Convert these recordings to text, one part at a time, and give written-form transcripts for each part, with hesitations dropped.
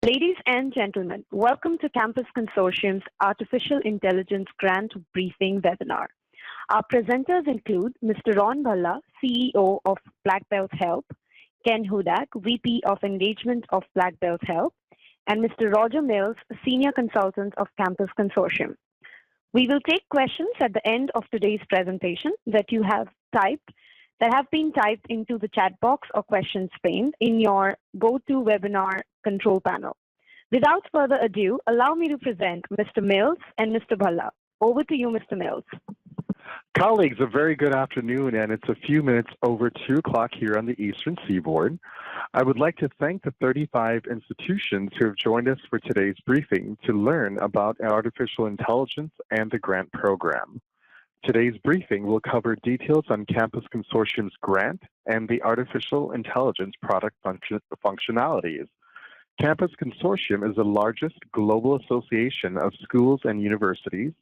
Ladies and gentlemen, welcome to Campus Consortium's Artificial Intelligence Grant Briefing webinar. Our presenters include Mr. Ron Bhalla, CEO of Black Belt Help, Ken Hudak, VP of Engagement of Black Belt Help, and Mr. Roger Mills, Senior Consultant of Campus Consortium. We will take questions at the end of today's presentation that have been typed into the chat box or questions pane in your GoToWebinar control panel. Without further ado, allow me to present Mr. Mills and Mr. Bhalla. Over to you, Mr. Mills. Colleagues, a very good afternoon, and it's a few minutes over 2 o'clock here on the Eastern Seaboard. I would like to thank the 35 institutions who have joined us for today's briefing to learn about artificial intelligence and the grant program. Today's briefing will cover details on Campus Consortium's grant and the artificial intelligence product functionalities. Campus Consortium is the largest global association of schools and universities.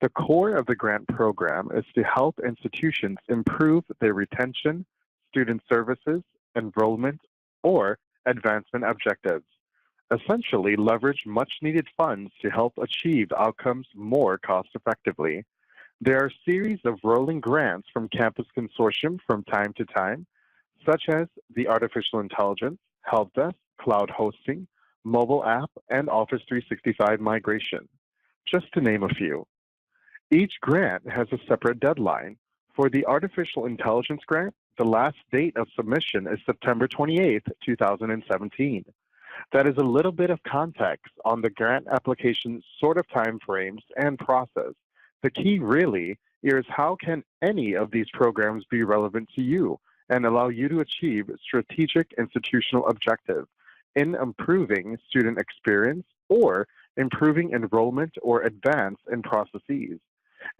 The core of the grant program is to help institutions improve their retention, student services, enrollment, or advancement objectives. Essentially, leverage much-needed funds to help achieve outcomes more cost-effectively. There are a series of rolling grants from Campus Consortium from time to time, such as the Artificial Intelligence, Help Desk, Cloud Hosting, Mobile App, and Office 365 Migration, just to name a few. Each grant has a separate deadline. For the Artificial Intelligence grant, the last date of submission is September 28, 2017. That is a little bit of context on the grant application sort of timeframes and process. The key really is how can any of these programs be relevant to you and allow you to achieve strategic institutional objectives in improving student experience or improving enrollment or advance in processes.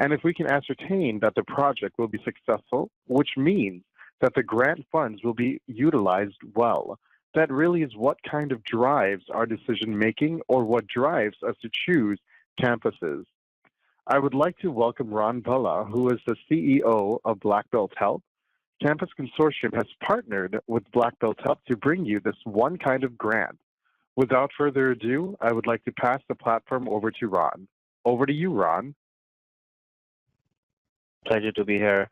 And if we can ascertain that the project will be successful, which means that the grant funds will be utilized well, that really is what kind of drives our decision making or what drives us to choose campuses. I would like to welcome Ron Bhalla, who is the CEO of Black Belt Help. Campus Consortium has partnered with Black Belt Help to bring you this one kind of grant. Without further ado, I would like to pass the platform over to Ron. Over to you, Ron. Pleasure to be here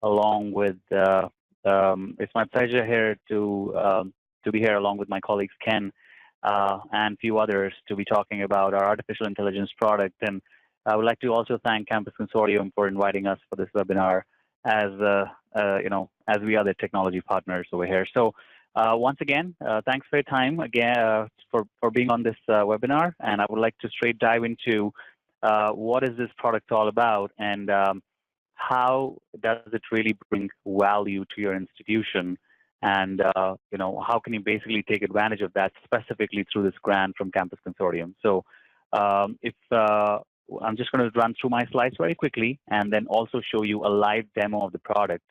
along with, it's my pleasure here to be here along with my colleagues Ken and a few others to be talking about our artificial intelligence product. And I would like to also thank Campus Consortium for inviting us for this webinar as we are the technology partners over here. So once again, thanks for your time again for being on this webinar. And I would like to straight dive into what is this product all about and how does it really bring value to your institution, and how can you basically take advantage of that specifically through this grant from Campus Consortium. So I'm just going to run through my slides very quickly and then also show you a live demo of the product.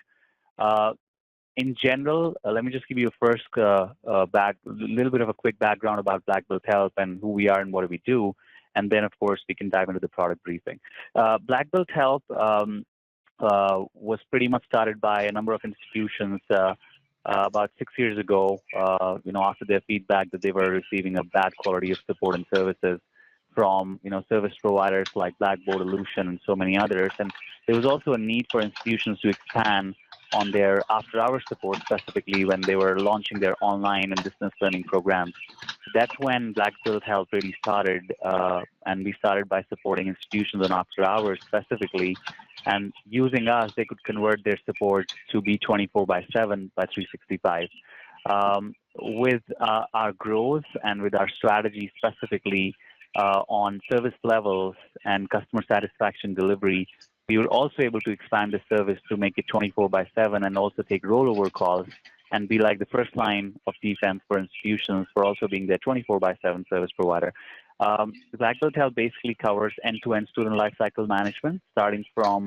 In general, let me just give you a first little bit of a quick background about Black Belt Help and who we are and what do we do, and then of course we can dive into the product briefing. Black Belt Help was pretty much started by a number of institutions about 6 years ago. After their feedback that they were receiving a bad quality of support and services from service providers like Blackboard, Illusion, and so many others. And there was also a need for institutions to expand on their after-hours support, specifically when they were launching their online and distance learning programs. That's when Black Belt Help really started, and we started by supporting institutions on after-hours specifically, and using us, they could convert their support to be 24/7 by 365. With our growth and with our strategy specifically on service levels and customer satisfaction delivery, we were also able to expand the service to make it 24/7 and also take rollover calls and be like the first line of defense for institutions for also being their 24/7 service provider. Black Belt Help basically covers end-to-end student lifecycle management, starting from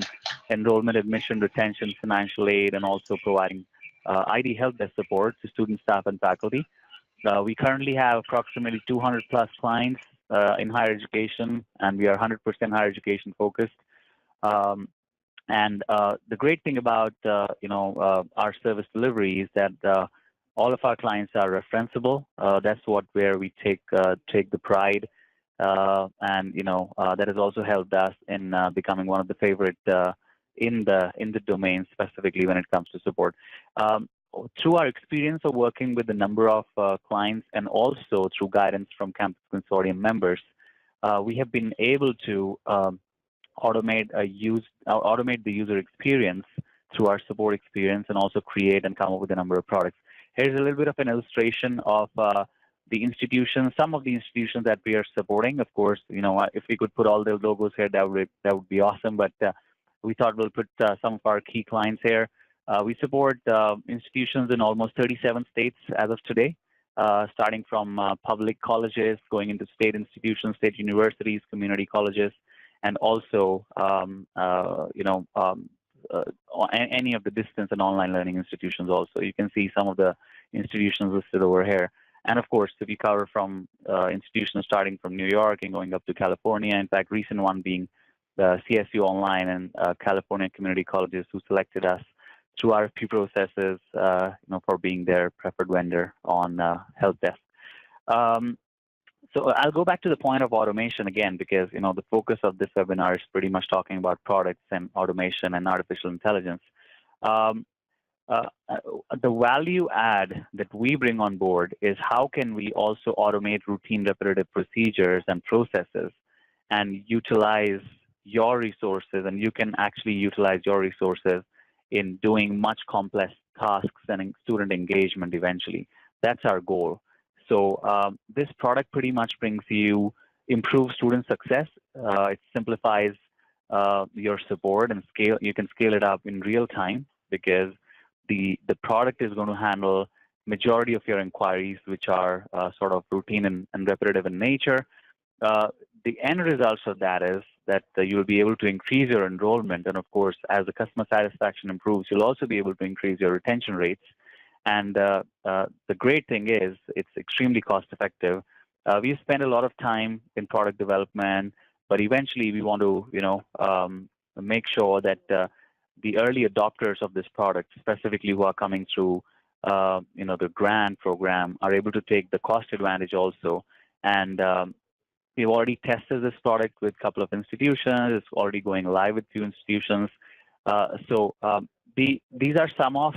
enrollment, admission, retention, financial aid, and also providing ID help desk support to student, staff, and faculty. We currently have approximately 200 plus clients in higher education, and we are 100% higher education focused. The great thing about our service delivery is that All of our clients are referenceable. That's where we take the pride, and that has also helped us in becoming one of the favorite in the domain, specifically when it comes to support. Through our experience of working with a number of clients and also through guidance from Campus Consortium members, we have been able to automate the user experience through our support experience, and also create and come up with a number of products. Here's a little bit of an illustration of the institutions, some of the institutions that we are supporting. Of course, if we could put all the logos here, that would be awesome. But we thought we'll put some of our key clients here. We support institutions in almost 37 states as of today, starting from public colleges, going into state institutions, state universities, community colleges, and also any of the distance and online learning institutions also. You can see some of the institutions listed over here. And of course, we cover from institutions starting from New York and going up to California. In fact, recent one being the CSU Online and California Community Colleges, who selected us through RFP processes, for being their preferred vendor on help desk. So I'll go back to the point of automation again, because the focus of this webinar is pretty much talking about products and automation and artificial intelligence. The value add that we bring on board is how can we also automate routine repetitive procedures and processes and utilize your resources, and you can actually utilize your resources in doing much complex tasks and student engagement eventually. That's our goal. So this product pretty much brings you improved student success. It simplifies your support and scale. You can scale it up in real time, because the product is going to handle majority of your inquiries, which are sort of routine and repetitive in nature. The end results of that is that you'll be able to increase your enrollment. And of course, as the customer satisfaction improves, you'll also be able to increase your retention rates. And the great thing is it's extremely cost effective. We spend a lot of time in product development, but eventually we want to, make sure that the early adopters of this product, specifically who are coming through, the grant program, are able to take the cost advantage also. And we've already tested this product with a couple of institutions. It's already going live with few institutions. These are some of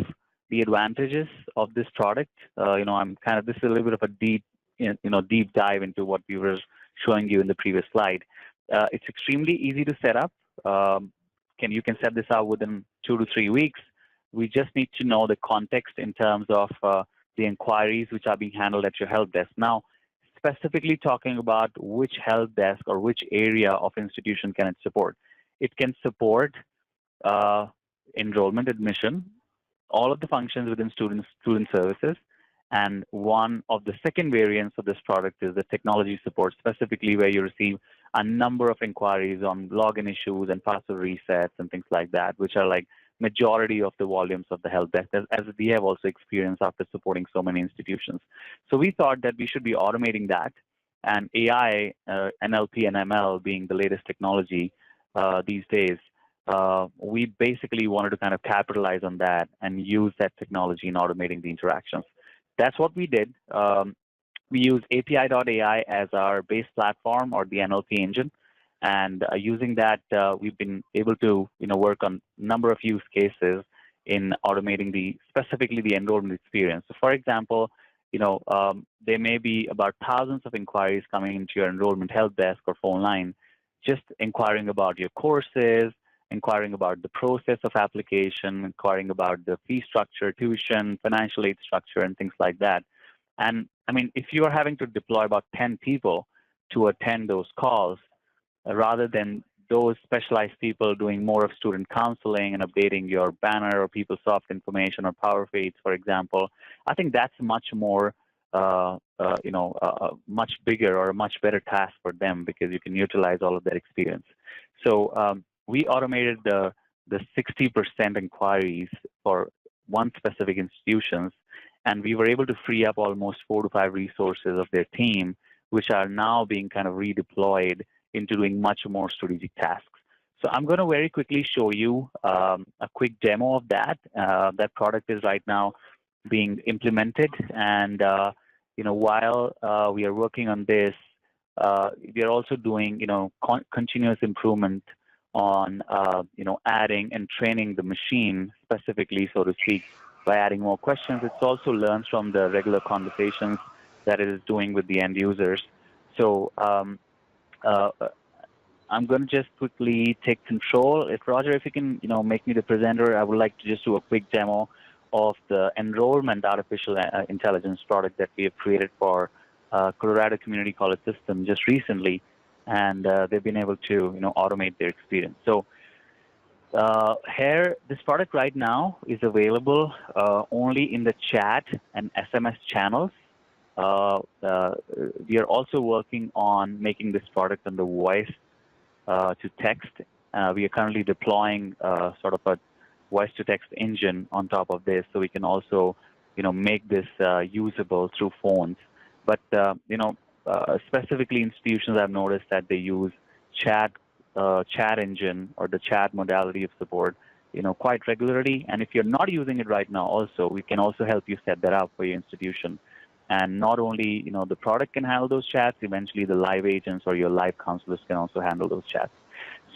the advantages of this product. This is a little bit of a deep dive into what we were showing you in the previous slide. It's extremely easy to set up. You can set this out within 2 to 3 weeks. We just need to know the context in terms of the inquiries which are being handled at your help desk. Now, specifically talking about which help desk or which area of institution can it support. It can support enrollment, admission, all of the functions within student services. And one of the second variants of this product is the technology support, specifically where you receive a number of inquiries on login issues and password resets and things like that, which are like majority of the volumes of the help desk, as we have also experienced after supporting so many institutions. So we thought that we should be automating that, and AI, NLP and ML being the latest technology these days, we basically wanted to kind of capitalize on that and use that technology in automating the interactions. That's what we did. We use API.ai as our base platform, or the NLP engine. And using that, we've been able to work on a number of use cases in automating specifically the enrollment experience. So for example, there may be about thousands of inquiries coming into your enrollment help desk or phone line, just inquiring about your courses, inquiring about the process of application, inquiring about the fee structure, tuition, financial aid structure, and things like that. And I mean, if you are having to deploy about 10 people to attend those calls, rather than those specialized people doing more of student counseling and updating your banner or PeopleSoft information or Power Feeds, for example, I think that's much more, much bigger or a much better task for them, because you can utilize all of that experience. So we automated the 60% inquiries for one specific institutions, and we were able to free up almost 4 to 5 resources of their team, which are now being kind of redeployed into doing much more strategic tasks. So I'm going to very quickly show you a quick demo of that. That product is right now being implemented. And while we are working on this, we are also doing continuous improvement on adding and training the machine specifically, so to speak, by adding more questions. It also learns from the regular conversations that it is doing with the end users. So I'm going to just quickly take control. Roger, if you can make me the presenter, I would like to just do a quick demo of the enrollment artificial intelligence product that we have created for Colorado Community College System just recently, and they've been able to automate their experience. So here, this product right now is available only in the chat and SMS channels. We are also working on making this product on the voice to text. We are currently deploying sort of a voice-to-text engine on top of this, so we can also, make this usable through phones. But specifically institutions, I've noticed that they use chat engine or the chat modality of support, quite regularly. And if you're not using it right now, also we can also help you set that up for your institution. And not only the product can handle those chats, eventually the live agents or your live counselors can also handle those chats.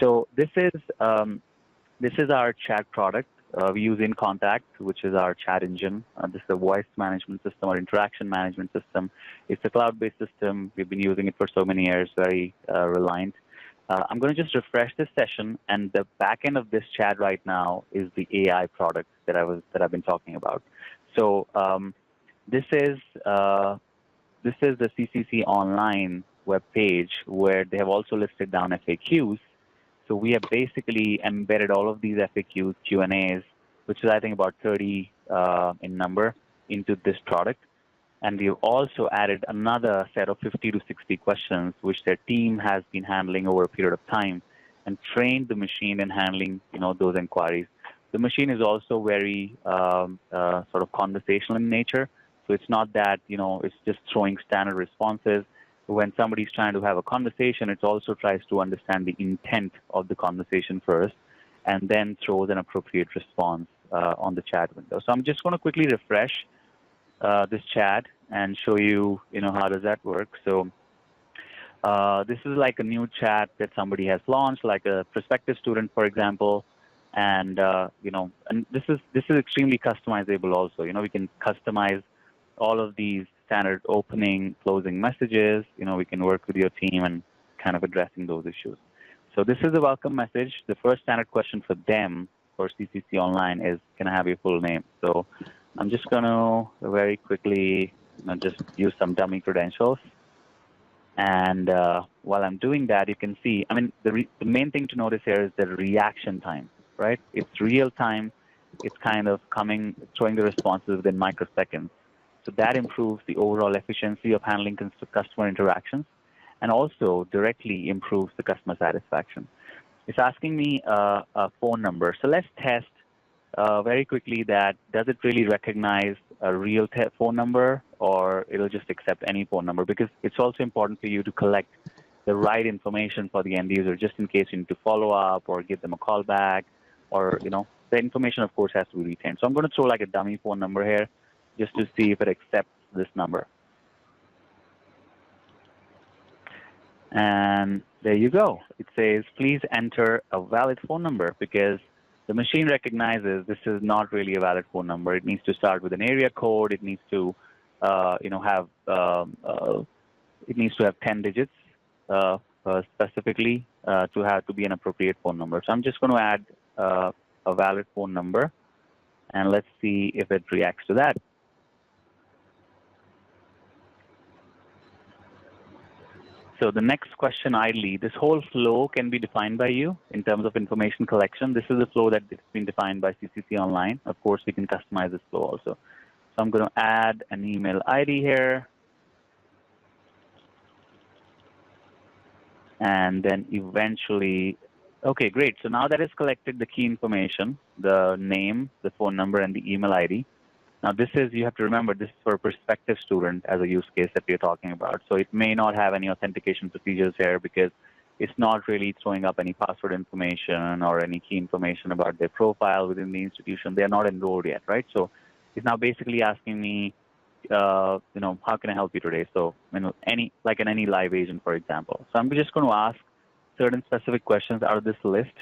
So this is our chat product. We use InContact, which is our chat engine. This is a voice management system or interaction management system. It's a cloud-based system. We've been using it for so many years, very reliant. I'm going to just refresh this session, and the back end of this chat right now is the AI product that I've been talking about. So this is the CCC Online web page where they have also listed down FAQs. So we have basically embedded all of these FAQs, Q&As, which is I think about 30 in number, into this product. And we've also added another set of 50 to 60 questions, which their team has been handling over a period of time, and trained the machine in handling those inquiries. The machine is also very sort of conversational in nature. So it's not that it's just throwing standard responses. When somebody's trying to have a conversation, it also tries to understand the intent of the conversation first, and then throws an appropriate response on the chat window. So I'm just going to quickly refresh this chat and show you, how does that work. So this is like a new chat that somebody has launched, like a prospective student, for example. And and this is extremely customizable also. We can customize all of these standard opening, closing messages. We can work with your team and kind of addressing those issues. So this is a welcome message. The first standard question for them, for CCC Online, is, can I have your full name? So I'm just going to very quickly just use some dummy credentials. And while I'm doing that, you can see, the main thing to notice here is the reaction time, right? It's real time. It's kind of throwing the responses within microseconds. So that improves the overall efficiency of handling customer interactions, and also directly improves the customer satisfaction. It's asking me a phone number. So let's test very quickly that does it really recognize a real phone number, or it'll just accept any phone number, because it's also important for you to collect the right information for the end user, just in case you need to follow up or give them a call back, or the information, of course, has to be retained. So I'm going to throw like a dummy phone number here, just to see if it accepts this number. And there you go. It says, please enter a valid phone number, because the machine recognizes this is not really a valid phone number. It needs to start with an area code. It needs to, have 10 digits specifically to be an appropriate phone number. So I'm just going to add a valid phone number, and let's see if it reacts to that. So the next question, idly, this whole flow can be defined by you in terms of information collection. This is the flow that has been defined by CCC Online. Of course, we can customize this flow also. So I'm going to add an email ID here. And then eventually, okay, great. So now that it's collected the key information, the name, the phone number, and the email ID. Now this is, you have to remember, this is for a prospective student as a use case that we're talking about. So it may not have any authentication procedures here, because it's not really throwing up any password information or any key information about their profile within the institution. They're not enrolled yet, right? So It's now basically asking me, how can I help you today? So, like in any live agent, for example. So I'm just going to ask certain specific questions out of this list,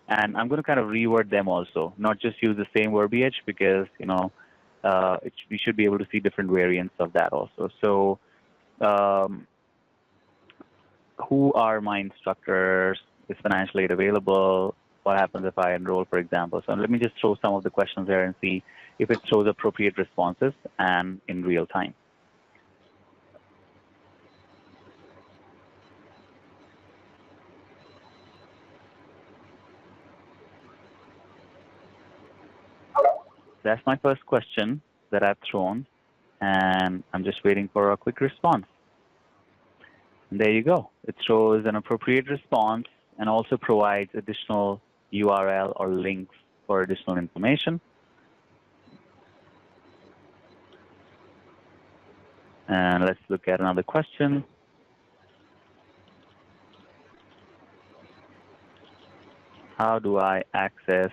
and I'm going to kind of reword them also, not just use the same verbiage, because we should be able to see different variants of that also. So, who are my instructors? Is financial aid available? What happens if I enroll, for example? So let me just throw some of the questions there and see if it shows appropriate responses and in real time. That's my first question that I've thrown, and I'm just waiting for a quick response. And there you go. It shows an appropriate response and also provides additional URL or links for additional information. And let's look at another question. How do I access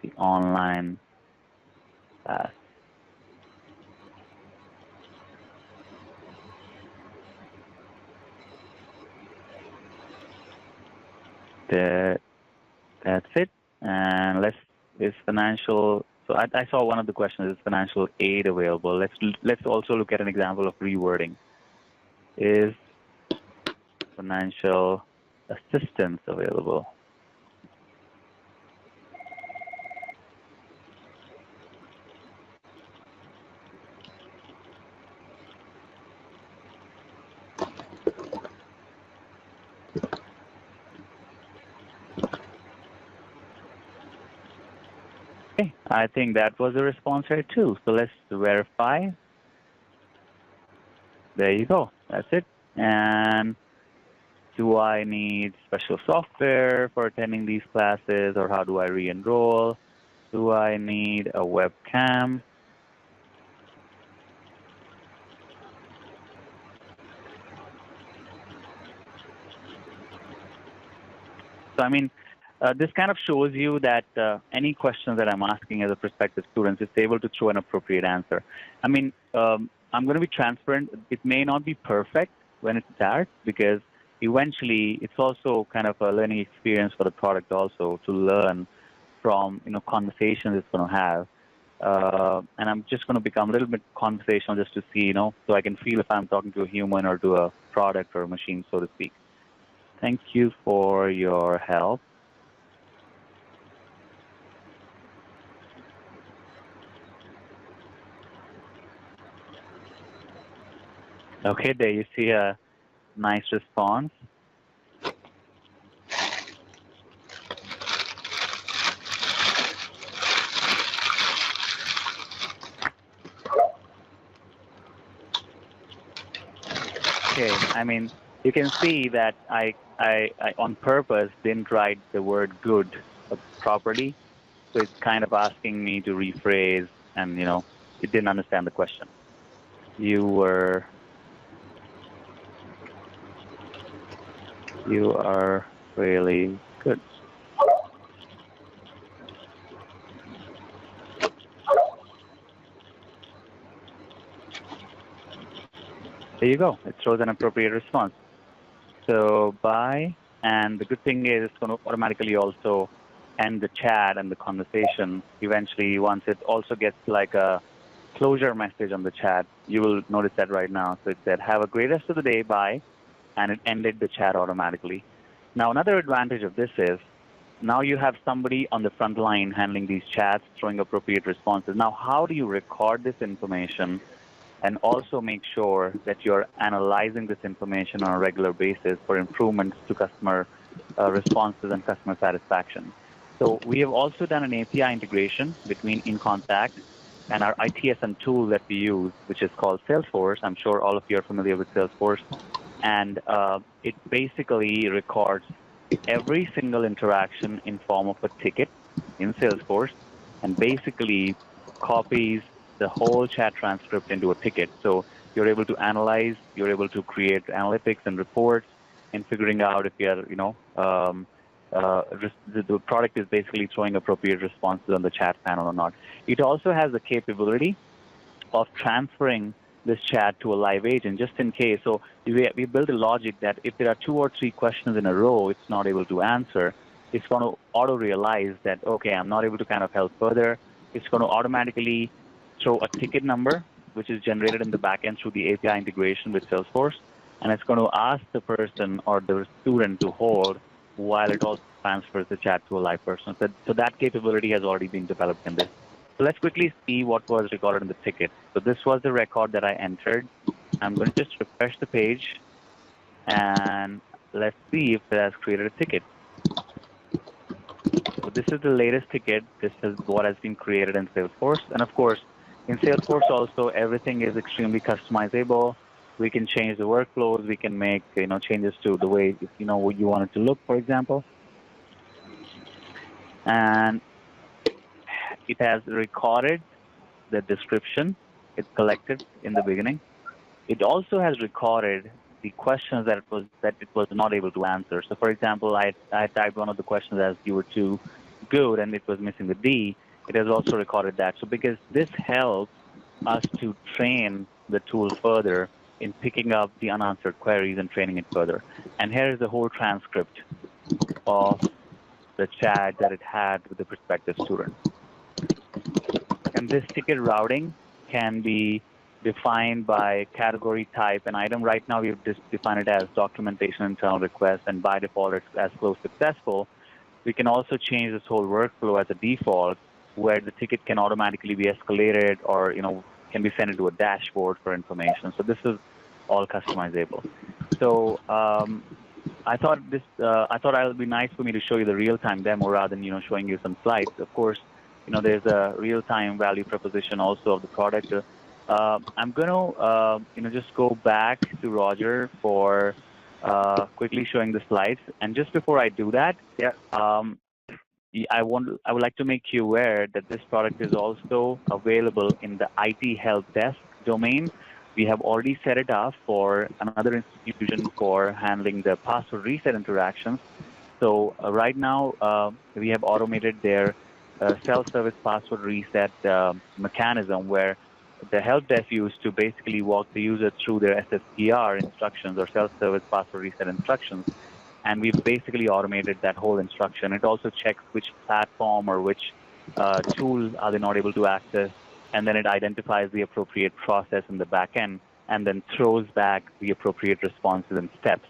the online class? That's it. And is financial. So I saw one of the questions: is financial aid available? Let's also look at an example of rewording. Is financial assistance available? Okay, I think that was a response here too. So let's verify. There you go. That's it. And do I need special software for attending these classes, or how do I re-enroll? Do I need a webcam? So, this kind of shows you that any questions that I'm asking as a prospective student is able to throw an appropriate answer. I'm going to be transparent. It may not be perfect when it starts, because eventually it's also kind of a learning experience for the product also to learn from conversations it's going to have. And I'm just going to become a little bit conversational just to see, so I can feel if I'm talking to a human or to a product or a machine, so to speak. Thank you for your help. Okay, there you see a nice response. Okay, you can see that I on purpose didn't write the word good properly. So it's kind of asking me to rephrase, and it didn't understand the question. You are really good. There you go. It shows an appropriate response. So bye. And the good thing is it's going to automatically also end the chat and the conversation eventually, once it also gets like a closure message on the chat. You will notice that right now. So it said, have a great rest of the day, bye. And it ended the chat automatically. Now, another advantage of this is now you have somebody on the front line handling these chats, throwing appropriate responses. Now, how do you record this information and also make sure that you're analyzing this information on a regular basis for improvements to customer responses and customer satisfaction? So we have also done an API integration between InContact and our ITSM tool that we use, which is called Salesforce. I'm sure all of you are familiar with Salesforce. And it basically records every single interaction in form of a ticket in Salesforce, and basically copies the whole chat transcript into a ticket. So you're able to analyze, you're able to create analytics and reports, and figuring out if you're, the product is basically throwing appropriate responses on the chat panel or not. It also has the capability of transferring this chat to a live agent just in case. So we built a logic that if there are 2 or 3 questions in a row it's not able to answer, it's going to auto-realize that, okay, I'm not able to kind of help further. It's going to automatically throw a ticket number, which is generated in the backend through the API integration with Salesforce, and it's going to ask the person or the student to hold while it also transfers the chat to a live person. So that capability has already been developed in this. So let's quickly see what was recorded in the ticket. So this was the record that I entered. I'm going to just refresh the page, and let's see if it has created a ticket. So this is the latest ticket. This is what has been created in Salesforce. And of course, in Salesforce also, everything is extremely customizable. We can change the workflows. We can make changes to the way what you want it to look, for example. And it has recorded the description it collected in the beginning. It also has recorded the questions that it was not able to answer. So, for example, I typed one of the questions as you were too good, and it was missing the D. It has also recorded that. So, because this helps us to train the tool further in picking up the unanswered queries and training it further. And here is the whole transcript of the chat that it had with the prospective student. And this ticket routing can be defined by category, type, and item. Right now, we've just defined it as documentation internal request, and by default, it's as close successful. We can also change this whole workflow as a default, where the ticket can automatically be escalated or can be sent into a dashboard for information. So this is all customizable. So I thought it would be nice for me to show you the real-time demo rather than showing you some slides. Of course, there's a real-time value proposition also of the product. I'm going to just go back to Roger for quickly showing the slides. And just before I do that, I would like to make you aware that this product is also available in the IT help desk domain. We have already set it up for another institution for handling the password reset interactions. So right now, we have automated their self-service password reset mechanism, where the help desk used to basically walk the user through their SSPR instructions or self-service password reset instructions. And we've basically automated that whole instruction. It also checks which platform or which tool are they not able to access, and then it identifies the appropriate process in the back end and then throws back the appropriate responses and steps.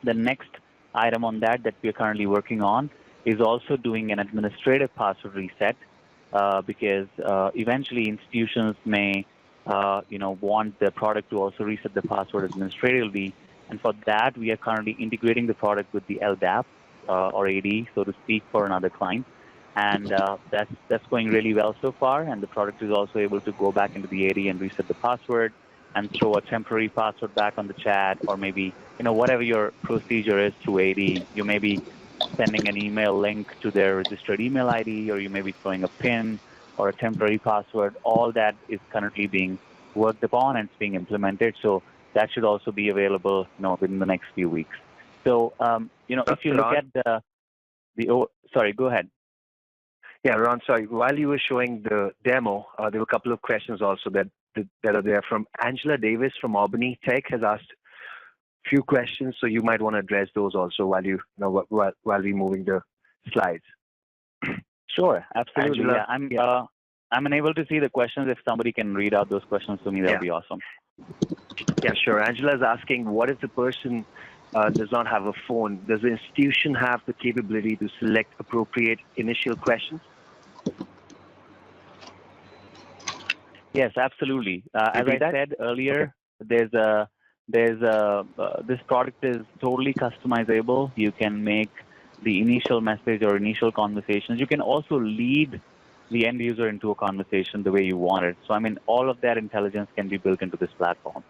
The next item on that we are currently working on is also doing an administrative password reset, because eventually institutions may want the product to also reset the password administratively. And for that, we are currently integrating the product with the LDAP or AD, so to speak, for another client. And that's going really well so far. And the product is also able to go back into the AD and reset the password and throw a temporary password back on the chat, or maybe whatever your procedure is through AD. You may be sending an email link to their registered email ID, or you may be throwing a PIN or a temporary password. All that is currently being worked upon and it's being implemented. So that should also be available, within the next few weeks. So, if you look at sorry, go ahead. Yeah, Ron, sorry. While you were showing the demo, there were a couple of questions also that are there. From Angela Davis from Albany Tech has asked a few questions, so you might want to address those also while while we're moving the slides. Sure, absolutely. Angela, yeah, I'm unable to see the questions. If somebody can read out those questions to me, that would be awesome. Yeah, sure. Angela is asking, what if the person does not have a phone? Does the institution have the capability to select appropriate initial questions? Yes, absolutely. As I said earlier, this product is totally customizable. You can make the initial message or initial conversations. You can also lead the end user into a conversation the way you want it. So, all of that intelligence can be built into this platform.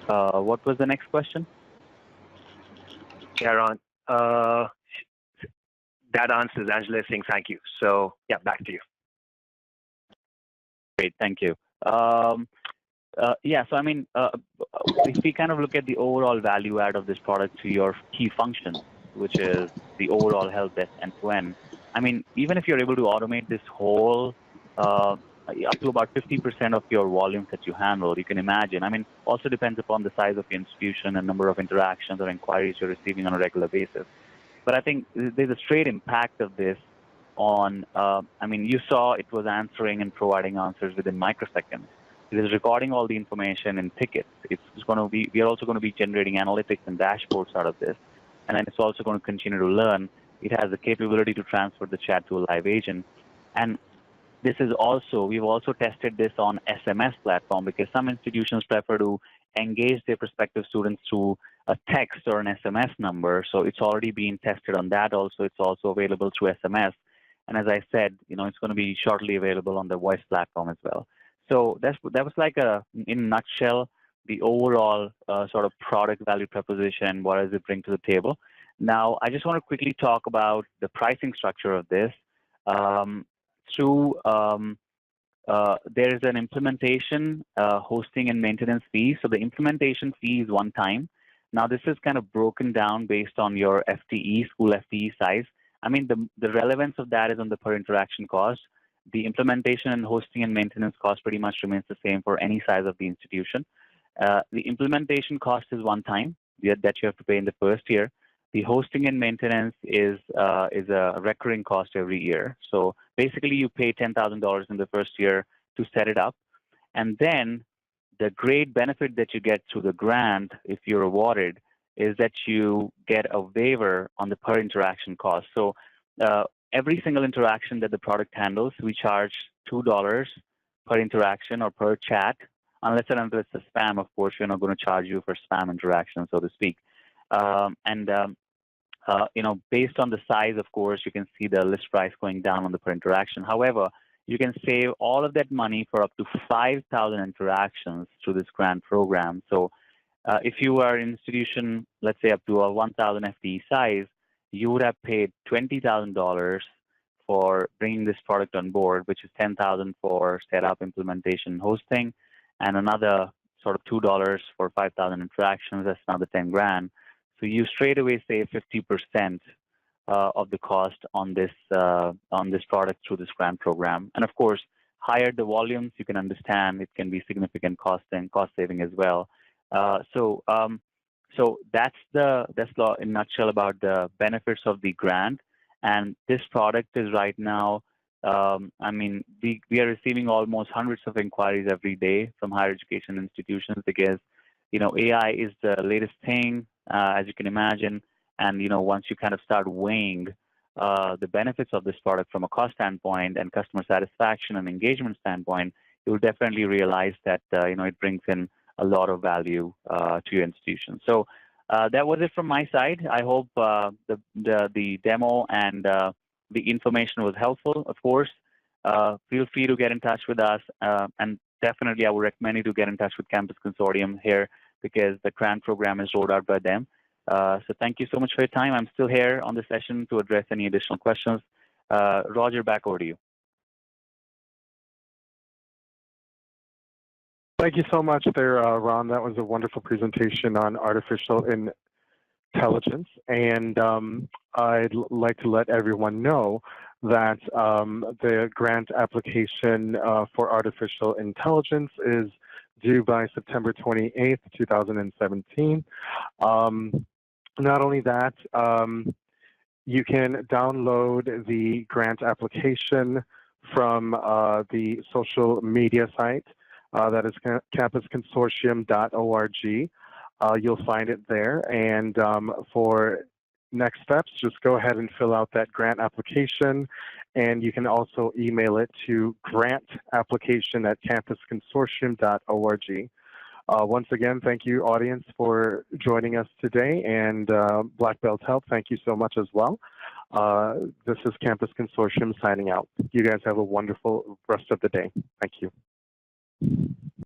What was the next question? Yeah, Ron. That answers. Angela is saying thank you. So, yeah, back to you. Great, thank you. Yeah, so I mean, if we kind of look at the overall value add of this product to your key function, which is the overall help desk end-to-end, I mean, even if you're able to automate this whole up to about 50% of your volumes that you handle, you can imagine. I mean, also depends upon the size of your institution and number of interactions or inquiries you're receiving on a regular basis. But I think there's a straight impact of this on, I mean, you saw it was answering and providing answers within microseconds. It is recording all the information in tickets. It's going to be, we are also going to be generating analytics and dashboards out of this. And then it's also going to continue to learn. It has the capability to transfer the chat to a live agent. And this is also, we've also tested this on SMS platform because some institutions prefer to engage their prospective students through a text or an SMS number. So it's already being tested on that also. It's also available through SMS. And as I said, you know, it's going to be shortly available on the voice platform as well. So that was like in a nutshell, the overall sort of product value proposition. What does it bring to the table? Now, I just want to quickly talk about the pricing structure of this. There is an implementation, hosting and maintenance fee. So the implementation fee is one time. Now, this is kind of broken down based on your FTE, school FTE size. I mean, the relevance of that is on the per interaction cost. The implementation and hosting and maintenance cost pretty much remains the same for any size of the institution. The implementation cost is one time that you have to pay in the first year. The hosting and maintenance is a recurring cost every year. So basically, you pay $10,000 in the first year to set it up. And then the great benefit that you get through the grant, if you're awarded, is that you get a waiver on the per interaction cost. So every single interaction that the product handles, we charge $2 per interaction or per chat, unless it's a spam. Of course, we're not going to charge you for spam interaction, so to speak. You know, based on the size, of course, you can see the list price going down on the per interaction. However, you can save all of that money for up to 5,000 interactions through this grant program. So if you are an institution, let's say up to a 1,000 FTE size, you would have paid $20,000 for bringing this product on board, which is $10,000 for setup, implementation, hosting, and another sort of $2 for 5,000 interactions. That's another 10 grand. So you straight away save 50% of the cost on this product through this grant program. And of course, higher the volumes, you can understand it can be significant cost saving as well. So that's in a nutshell about the benefits of the grant. And this product is right now, I mean, we are receiving almost hundreds of inquiries every day from higher education institutions because, you know, AI is the latest thing, as you can imagine. And, you know, once you kind of start weighing the benefits of this product from a cost standpoint and customer satisfaction and engagement standpoint, you will definitely realize that, you know, it brings in a lot of value to your institution. So that was it from my side. I hope the demo and the information was helpful. Of course, feel free to get in touch with us, and definitely I would recommend you to get in touch with Campus Consortium here because the grant program is rolled out by them. So thank you so much for your time. I'm still here on the session to address any additional questions. Roger, back over to you. Thank you so much there, Ron. That was a wonderful presentation on artificial intelligence. And I'd like to let everyone know that the grant application for artificial intelligence is due by September 28th, 2017. Not only that, you can download the grant application from the social media site. That is campusconsortium.org. You'll find it there. And for next steps, just go ahead and fill out that grant application. And you can also email it to grantapplication@campusconsortium.org. Once again, thank you, audience, for joining us today. And Black Belt Help, thank you so much as well. This is Campus Consortium signing out. You guys have a wonderful rest of the day. Thank you.